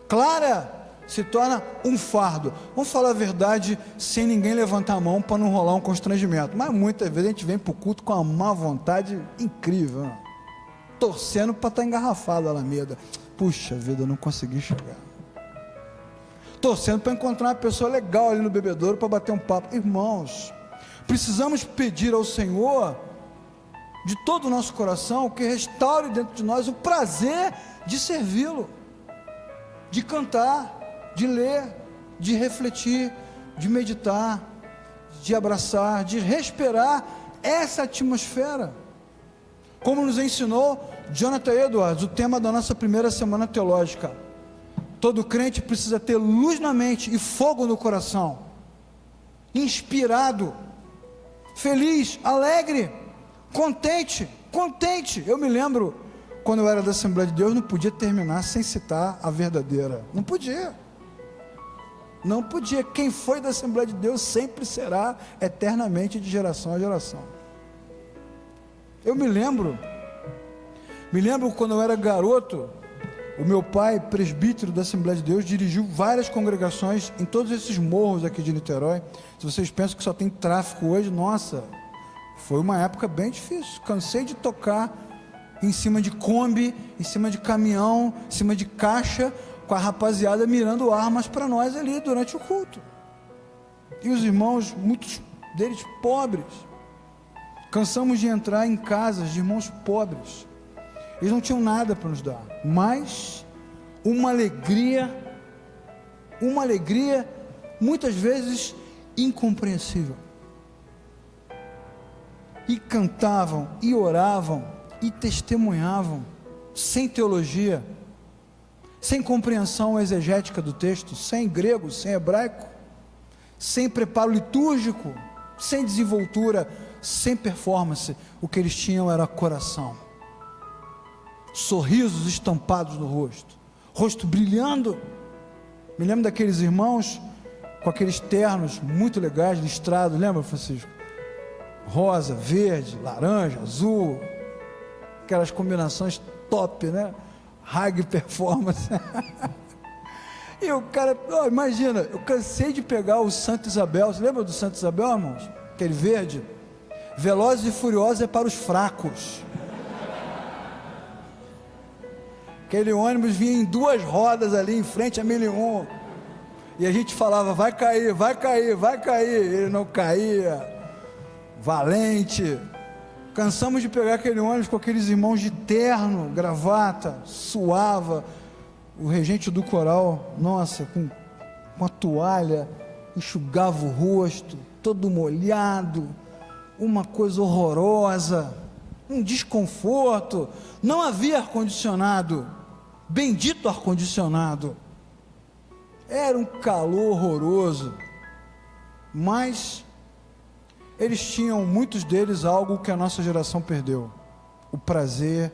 clara, se torna um fardo. Vamos falar a verdade sem ninguém levantar a mão para não rolar um constrangimento. Mas muitas vezes a gente vem para o culto com uma má vontade incrível, né? Torcendo para estar engarrafado a Alameda. Puxa vida, eu não consegui chegar. Torcendo para encontrar uma pessoa legal ali no bebedouro para bater um papo. Irmãos, precisamos pedir ao Senhor de todo o nosso coração que restaure dentro de nós o prazer de servi-lo, de cantar, de ler, de refletir, de meditar, de abraçar, de respirar essa atmosfera. Como nos ensinou Jonathan Edwards, o tema da nossa primeira semana teológica: todo crente precisa ter luz na mente e fogo no coração, inspirado, feliz, alegre, contente. Eu me lembro, quando eu era da Assembleia de Deus, não podia terminar sem citar a verdadeira, não podia, quem foi da Assembleia de Deus sempre será eternamente, de geração a geração. Eu me lembro quando eu era garoto, o meu pai, presbítero da Assembleia de Deus, dirigiu várias congregações em todos esses morros aqui de Niterói. Se vocês pensam que só tem tráfico hoje, nossa, foi uma época bem difícil. Cansei de tocar em cima de Kombi, em cima de caminhão, em cima de caixa, com a rapaziada mirando armas para nós ali durante o culto. E os irmãos, muitos deles pobres. Cansamos de entrar em casas de irmãos pobres. Eles não tinham nada para nos dar, mas uma alegria muitas vezes incompreensível. E cantavam, e oravam, e testemunhavam, sem teologia, sem compreensão exegética do texto, sem grego, sem hebraico, sem preparo litúrgico, sem desenvoltura, sem performance. O que eles tinham era coração, sorrisos estampados no rosto brilhando. Me lembro daqueles irmãos com aqueles ternos muito legais, listrados, lembra, Francisco? Rosa, verde, laranja, azul, aquelas combinações top, né? High performance. E o cara, imagina, eu cansei de pegar o Santa Isabel. Você lembra do Santa Isabel, irmãos? Aquele verde. Velozes e Furiosos é para os fracos. Aquele ônibus vinha em 2 rodas ali em frente a 1001, e a gente falava: vai cair, vai cair, vai cair. Ele não caía. Valente. Cansamos de pegar aquele ônibus com aqueles irmãos de terno, gravata, suava. O regente do coral, nossa, com uma toalha, enxugava o rosto, todo molhado, uma coisa horrorosa, um desconforto. Não havia ar-condicionado, bendito ar-condicionado, era um calor horroroso, mas eles tinham, muitos deles, algo que a nossa geração perdeu: o prazer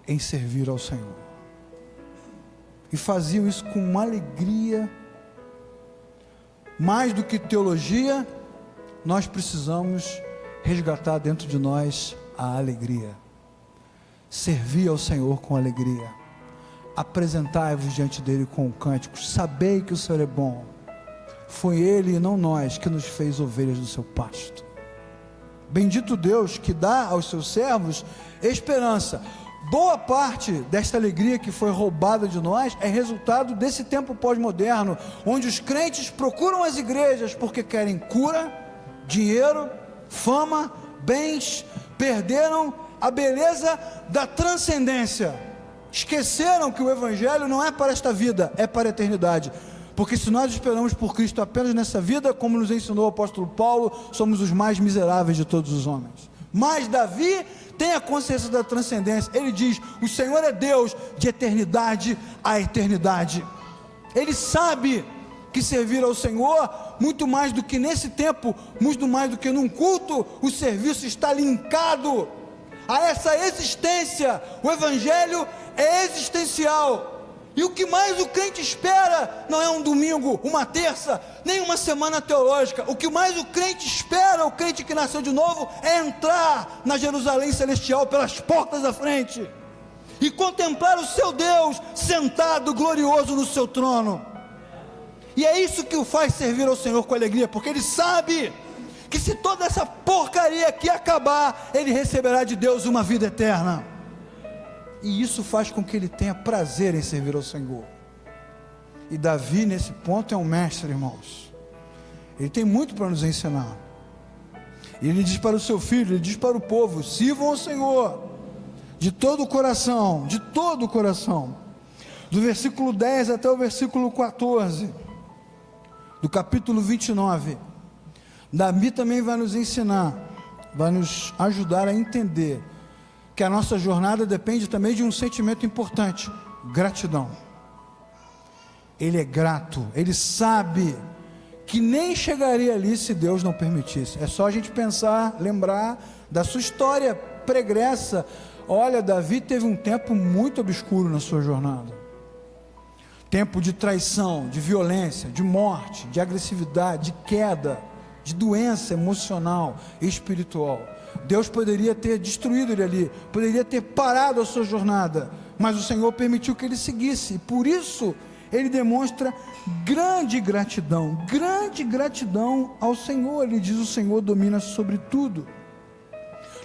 em servir ao Senhor. E faziam isso com uma alegria mais do que teologia, nós precisamos resgatar dentro de nós a alegria. Servir ao Senhor com alegria. Apresentai-vos diante dele com cânticos. Sabei que o Senhor é bom. Foi ele e não nós que nos fez ovelhas do seu pasto. Bendito Deus que dá aos seus servos esperança. Boa parte desta alegria que foi roubada de nós é resultado desse tempo pós-moderno, onde os crentes procuram as igrejas porque querem cura, dinheiro, fama, bens, perderam a beleza da transcendência, esqueceram que o Evangelho não é para esta vida, é para a eternidade, porque se nós esperamos por Cristo apenas nessa vida, como nos ensinou o apóstolo Paulo, somos os mais miseráveis de todos os homens. Mas Davi tem a consciência da transcendência. Ele diz: o Senhor é Deus de eternidade a eternidade. Ele sabe que servir ao Senhor, muito mais do que nesse tempo, muito mais do que num culto, o serviço está linkado a essa existência. O Evangelho é existencial. E o que mais o crente espera não é um domingo, uma terça, nem uma semana teológica. O que mais o crente espera, o crente que nasceu de novo, é entrar na Jerusalém celestial pelas portas da frente e contemplar o seu Deus sentado glorioso no seu trono. E é isso que o faz servir ao Senhor com alegria, porque ele sabe que se toda essa porcaria aqui acabar, ele receberá de Deus uma vida eterna. E isso faz com que ele tenha prazer em servir ao Senhor. E Davi nesse ponto é um mestre, irmãos. Ele tem muito para nos ensinar. E ele diz para o seu filho, ele diz para o povo: sirvam ao Senhor de todo o coração, de todo o coração. Do versículo 10 até o versículo 14 do capítulo 29, Davi também vai nos ensinar, vai nos ajudar a entender que a nossa jornada depende também de um sentimento importante: gratidão. Ele é grato, ele sabe que nem chegaria ali se Deus não permitisse. É só a gente pensar, lembrar da sua história pregressa. Olha, Davi teve um tempo muito obscuro na sua jornada. Tempo de traição, de violência, de morte, de agressividade, de queda, de doença emocional e espiritual. Deus poderia ter destruído ele ali, poderia ter parado a sua jornada, mas o Senhor permitiu que ele seguisse, e por isso ele demonstra grande gratidão ao Senhor. Ele diz: o Senhor domina sobre tudo.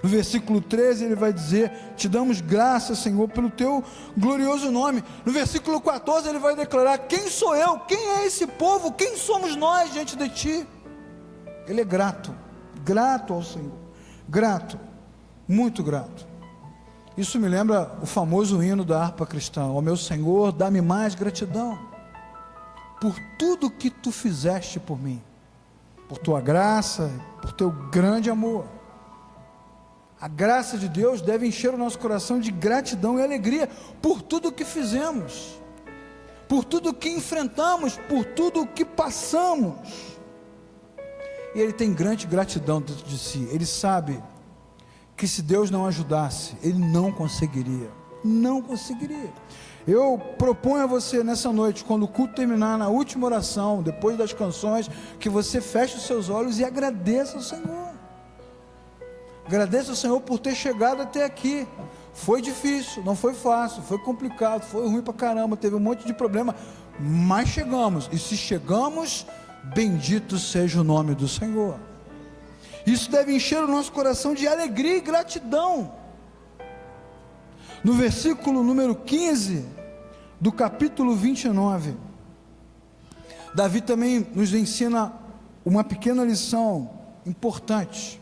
No versículo 13 ele vai dizer: te damos graças, Senhor, pelo teu glorioso nome. No versículo 14 ele vai declarar: quem sou eu? Quem é esse povo? Quem somos nós diante de ti? Ele é grato ao Senhor. Grato, muito grato. Isso me lembra o famoso hino da harpa cristã: ó meu Senhor, dá-me mais gratidão por tudo que tu fizeste por mim, por tua graça, por teu grande amor. A graça de Deus deve encher o nosso coração de gratidão e alegria por tudo que fizemos, por tudo que enfrentamos, por tudo que passamos. E ele tem grande gratidão dentro de si. Ele sabe que se Deus não ajudasse, ele não conseguiria. Eu proponho a você nessa noite, quando o culto terminar, na última oração, depois das canções, que você feche os seus olhos e agradeça ao Senhor. Agradeça ao Senhor por ter chegado até aqui. Foi difícil, não foi fácil, foi complicado, foi ruim pra caramba, teve um monte de problema, mas chegamos. E se chegamos, bendito seja o nome do Senhor. Isso deve encher o nosso coração de alegria e gratidão. No versículo número 15 do capítulo 29, Davi também nos ensina uma pequena lição importante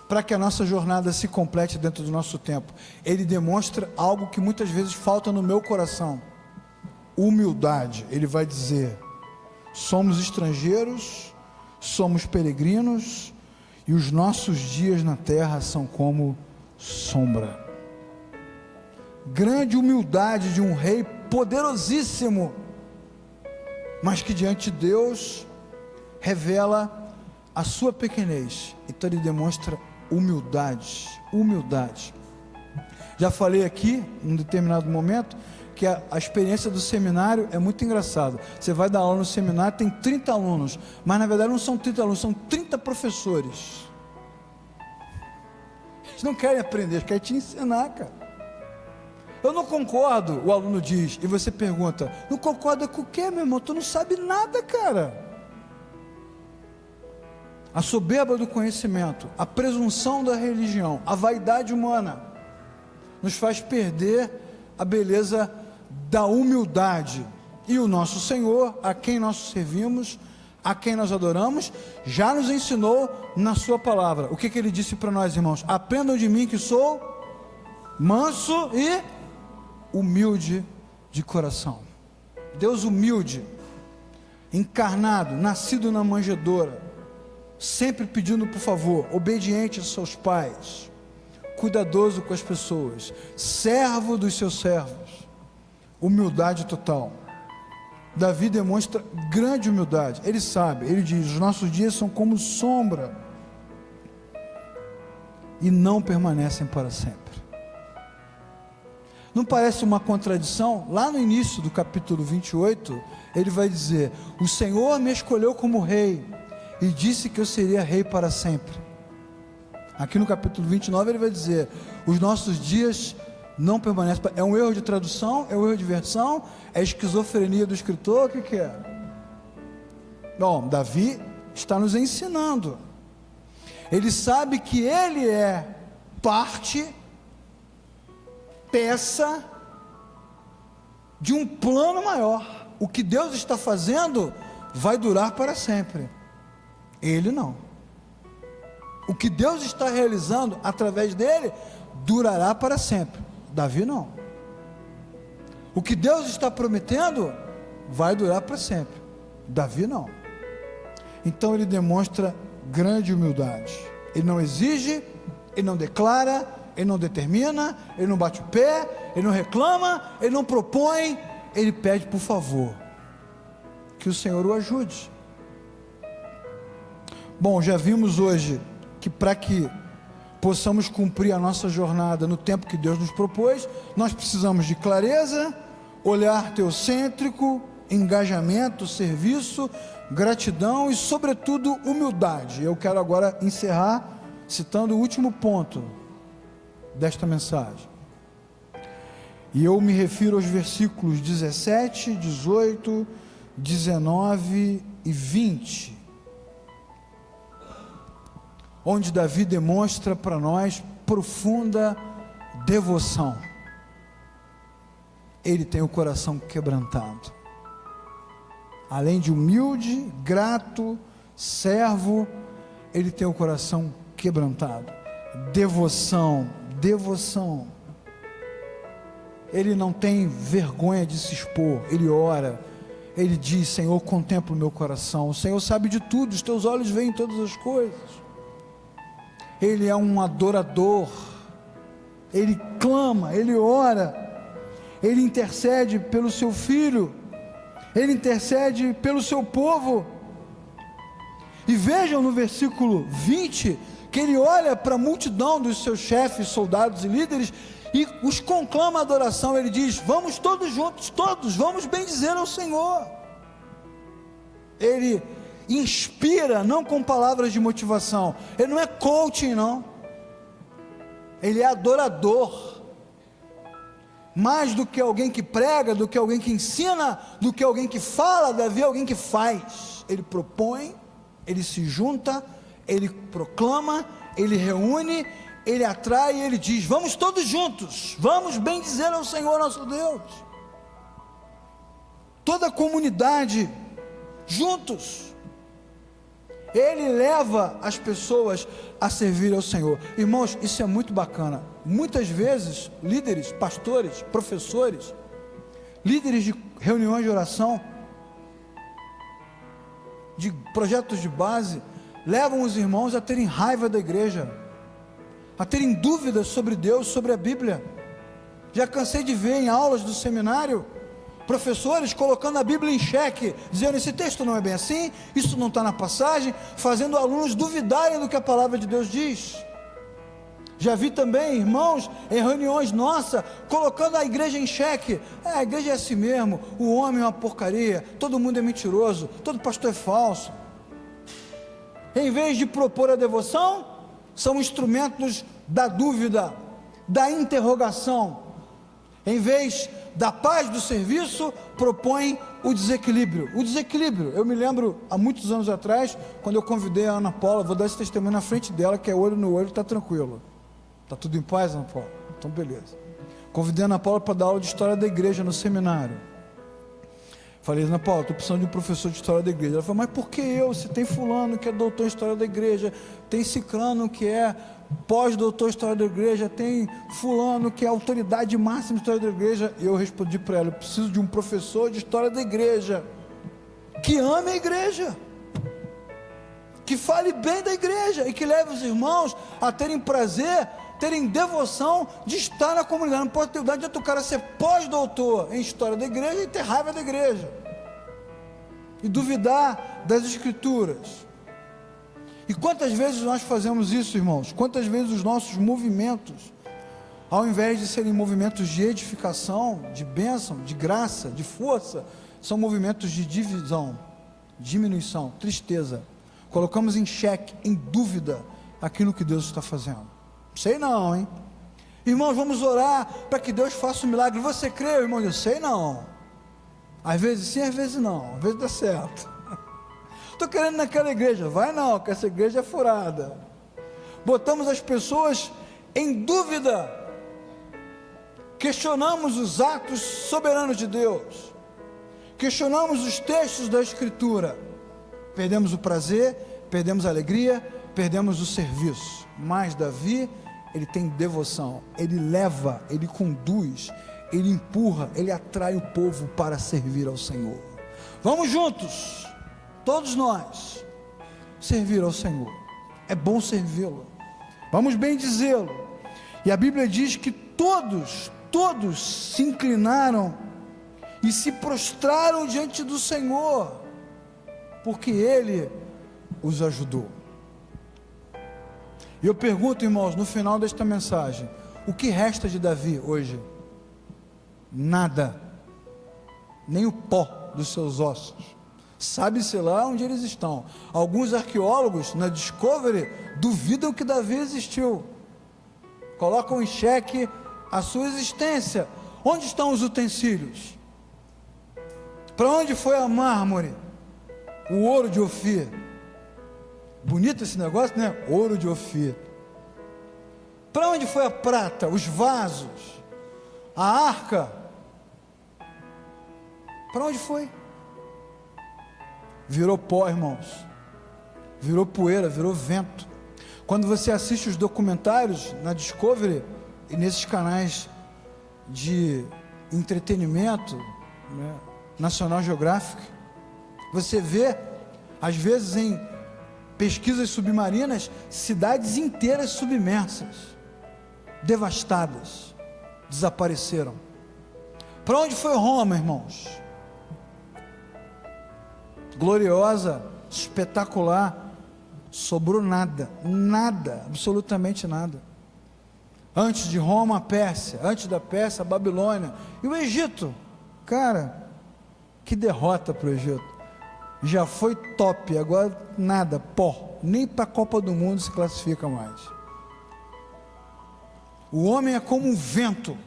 para que a nossa jornada se complete dentro do nosso tempo. Ele demonstra algo que muitas vezes falta no meu coração: humildade. Ele vai dizer: somos estrangeiros, somos peregrinos, e os nossos dias na terra são como sombra. Grande humildade de um rei poderosíssimo, mas que diante de Deus revela a sua pequenez. Então ele demonstra humildade. Já falei aqui, em um determinado momento, porque a experiência do seminário é muito engraçada. Você vai dar aula no seminário, tem 30 alunos, mas na verdade não são 30 alunos, são 30 professores. Eles não querem aprender, eles querem te ensinar, cara. Eu não concordo, o aluno diz, e você pergunta, não concorda com o quê, meu irmão? Tu não sabe nada, cara. A soberba do conhecimento, a presunção da religião, a vaidade humana, nos faz perder a beleza da humildade. E o nosso Senhor, a quem nós servimos, a quem nós adoramos, já nos ensinou na sua palavra. O que ele disse para nós, irmãos? Aprendam de mim que sou manso e humilde de coração. Deus humilde, encarnado, nascido na manjedoura, sempre pedindo por favor, obediente aos seus pais, cuidadoso com as pessoas, servo dos seus servos, humildade total. Davi demonstra grande humildade, ele sabe, ele diz, os nossos dias são como sombra, e não permanecem para sempre. Não parece uma contradição? Lá no início do capítulo 28, ele vai dizer, o Senhor me escolheu como rei, e disse que eu seria rei para sempre. Aqui no capítulo 29 ele vai dizer, os nossos dias não permanecem. É um erro de tradução, é um erro de versão, é esquizofrenia do escritor, o que é? Bom, Davi está nos ensinando, ele sabe que ele é parte, peça de um plano maior. O que Deus está fazendo vai durar para sempre. Ele não. O que Deus está realizando através dele durará para sempre. Davi não. O que Deus está prometendo vai durar para sempre. Davi não. Então ele demonstra grande humildade. Ele não exige, ele não declara, ele não determina, ele não bate o pé, ele não reclama, ele não propõe, ele pede por favor que o Senhor o ajude. Bom, já vimos hoje que para que possamos cumprir a nossa jornada no tempo que Deus nos propôs, nós precisamos de clareza, olhar teocêntrico, engajamento, serviço, gratidão e sobretudo humildade. Eu quero agora encerrar citando o último ponto desta mensagem. E eu me refiro aos versículos 17, 18, 19 e 20. Onde Davi demonstra para nós profunda devoção. Ele tem o coração quebrantado. Além de humilde, grato, servo, ele tem o coração quebrantado. Devoção, devoção. Ele não tem vergonha de se expor, ele ora, ele diz, Senhor, contempla o meu coração, o Senhor sabe de tudo, os teus olhos veem todas as coisas. Ele é um adorador, ele clama, ele ora, ele intercede pelo seu filho, ele intercede pelo seu povo. E vejam no versículo 20, que ele olha para a multidão dos seus chefes, soldados e líderes, e os conclama a adoração. Ele diz, vamos todos juntos, todos, vamos bendizer ao Senhor. Ele inspira, não com palavras de motivação, ele não é coaching não, ele é adorador, mais do que alguém que prega, do que alguém que ensina, do que alguém que fala. Davi é alguém que faz, ele propõe, ele se junta, ele proclama, ele reúne, ele atrai, ele diz, vamos todos juntos, vamos bendizer ao Senhor nosso Deus, toda a comunidade, juntos, ele leva as pessoas a servir ao Senhor. Irmãos, isso é muito bacana. Muitas vezes, líderes, pastores, professores, líderes de reuniões de oração, de projetos de base, levam os irmãos a terem raiva da igreja, a terem dúvidas sobre Deus, sobre a Bíblia. Já cansei de ver em aulas do seminário, professores colocando a Bíblia em xeque, dizendo, esse texto não é bem assim, isso não está na passagem, fazendo alunos duvidarem do que a palavra de Deus diz. Já vi também irmãos em reuniões nossas, colocando a igreja em xeque. A igreja é assim mesmo, o homem é uma porcaria, todo mundo é mentiroso, todo pastor é falso. Em vez de propor a devoção, são instrumentos da dúvida, da interrogação. Em vez da paz do serviço, propõe o desequilíbrio. O desequilíbrio, eu me lembro há muitos anos atrás, quando eu convidei a Ana Paula, vou dar esse testemunho na frente dela, que é olho no olho, está tranquilo. Está tudo em paz, Ana Paula? Então beleza. Convidei a Ana Paula para dar aula de história da igreja no seminário. Falei, Ana Paula, estou precisando de um professor de história da igreja. Ela falou, mas por que eu? Se tem fulano que é doutor em história da igreja, tem ciclano que é pós-doutor em história da igreja, tem fulano que é autoridade máxima em história da igreja. E eu respondi para ela, eu preciso de um professor de história da igreja, que ame a igreja, que fale bem da igreja, e que leve os irmãos a terem prazer, terem devoção de estar na comunidade. Não pode ter idade de o cara ser pós-doutor em história da igreja e ter raiva da igreja, e duvidar das escrituras. E quantas vezes nós fazemos isso, irmãos? Quantas vezes os nossos movimentos, ao invés de serem movimentos de edificação, de bênção, de graça, de força, são movimentos de divisão, diminuição, tristeza. Colocamos em xeque, em dúvida, aquilo que Deus está fazendo. Sei não, hein? Irmãos, vamos orar para que Deus faça um milagre. Você crê, irmão? Eu sei não. Às vezes sim, às vezes não. Às vezes dá certo. Estou querendo ir naquela igreja. Vai não, que essa igreja é furada. Botamos as pessoas em dúvida. Questionamos os atos soberanos de Deus. Questionamos os textos da Escritura. Perdemos o prazer, perdemos a alegria, perdemos o serviço. Mas Davi, ele tem devoção, ele leva, ele conduz, ele empurra, ele atrai o povo para servir ao Senhor. Vamos juntos, todos nós, servir ao Senhor. É bom servi-lo, vamos bem dizê-lo. E a Bíblia diz que todos se inclinaram e se prostraram diante do Senhor, porque Ele os ajudou. E eu pergunto, irmãos, no final desta mensagem, o que resta de Davi hoje? Nada, nem o pó dos seus ossos. Sabe-se lá onde eles estão. Alguns arqueólogos na Discovery duvidam que Davi existiu, colocam em xeque a sua existência. Onde estão os utensílios? Para onde foi a mármore? O ouro de Ofir? Bonito esse negócio, né? Ouro de Ofir. Para onde foi a prata? Os vasos? A arca? Para onde foi? Virou pó, irmãos. Virou poeira, virou vento. Quando você assiste os documentários na Discovery e nesses canais de entretenimento, né, National Geographic, você vê, às vezes em pesquisas submarinas, cidades inteiras submersas, devastadas, desapareceram. Para onde foi Roma, irmãos? Gloriosa, espetacular, sobrou nada, absolutamente nada. Antes de Roma, a Pérsia, antes da Pérsia, a Babilônia, e o Egito. Cara, que derrota para o Egito. Já foi top, agora nada, pó. Nem para a Copa do Mundo se classifica mais. O homem é como um vento,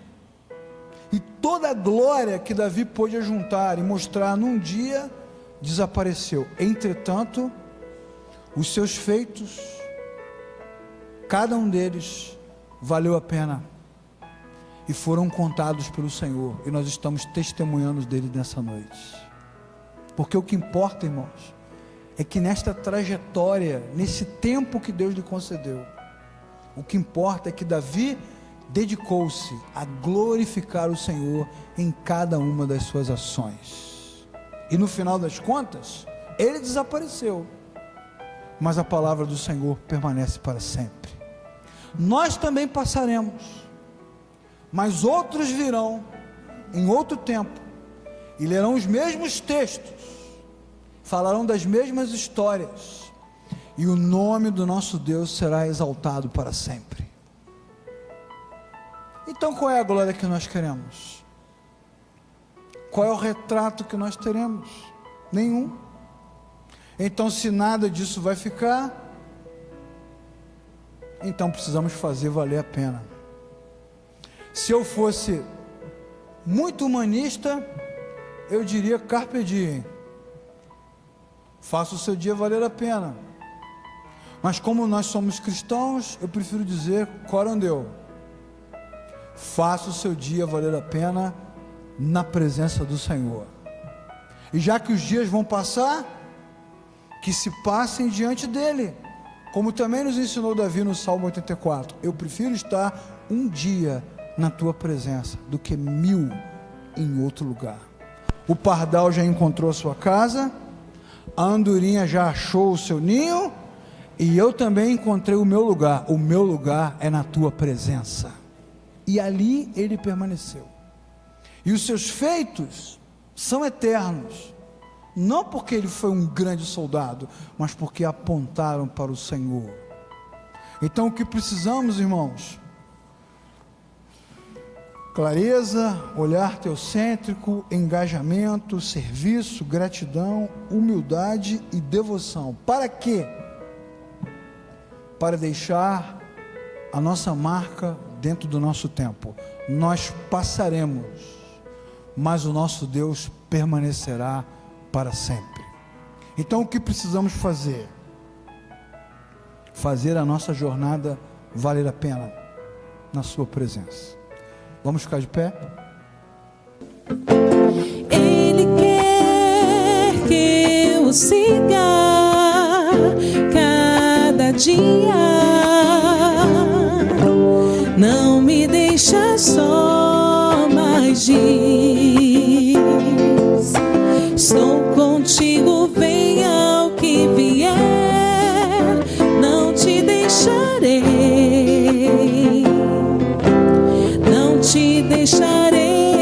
e toda a glória que Davi pôde ajuntar e mostrar num dia, desapareceu. Entretanto, os seus feitos, cada um deles valeu a pena, e foram contados pelo Senhor, e nós estamos testemunhando dele nessa noite. Porque o que importa, irmãos, é que nesta trajetória, nesse tempo que Deus lhe concedeu, o que importa é que Davi dedicou-se a glorificar o Senhor em cada uma das suas ações. E no final das contas, ele desapareceu, mas a palavra do Senhor permanece para sempre. Nós também passaremos, mas outros virão em outro tempo e lerão os mesmos textos, falarão das mesmas histórias, e o nome do nosso Deus será exaltado para sempre. Então qual é a glória que nós queremos? Qual é o retrato que nós teremos? Nenhum. Então, se nada disso vai ficar, então precisamos fazer valer a pena. Se eu fosse muito humanista, eu diria carpe diem. Faça o seu dia valer a pena. Mas como nós somos cristãos, eu prefiro dizer coram Deu. Faça o seu dia valer a pena na presença do Senhor. E já que os dias vão passar, que se passem diante dele, como também nos ensinou Davi no Salmo 84. Eu prefiro estar um dia na tua presença do que 1000 em outro lugar. O pardal já encontrou a sua casa, a andorinha já achou o seu ninho, e eu também encontrei o meu lugar. O meu lugar é na tua presença. E ali ele permaneceu. E os seus feitos são eternos, não porque ele foi um grande soldado, mas porque apontaram para o Senhor. Então o que precisamos, irmãos? Clareza, olhar teocêntrico, engajamento, serviço, gratidão, humildade e devoção. Para quê? Para deixar a nossa marca dentro do nosso tempo. Nós passaremos, mas o nosso Deus permanecerá para sempre. Então o que precisamos fazer? Fazer a nossa jornada valer a pena na sua presença. Vamos ficar de pé? Ele quer que eu siga cada dia, não me deixa só, mas diz: estou contigo, venha o que vier, não te deixarei, não te deixarei.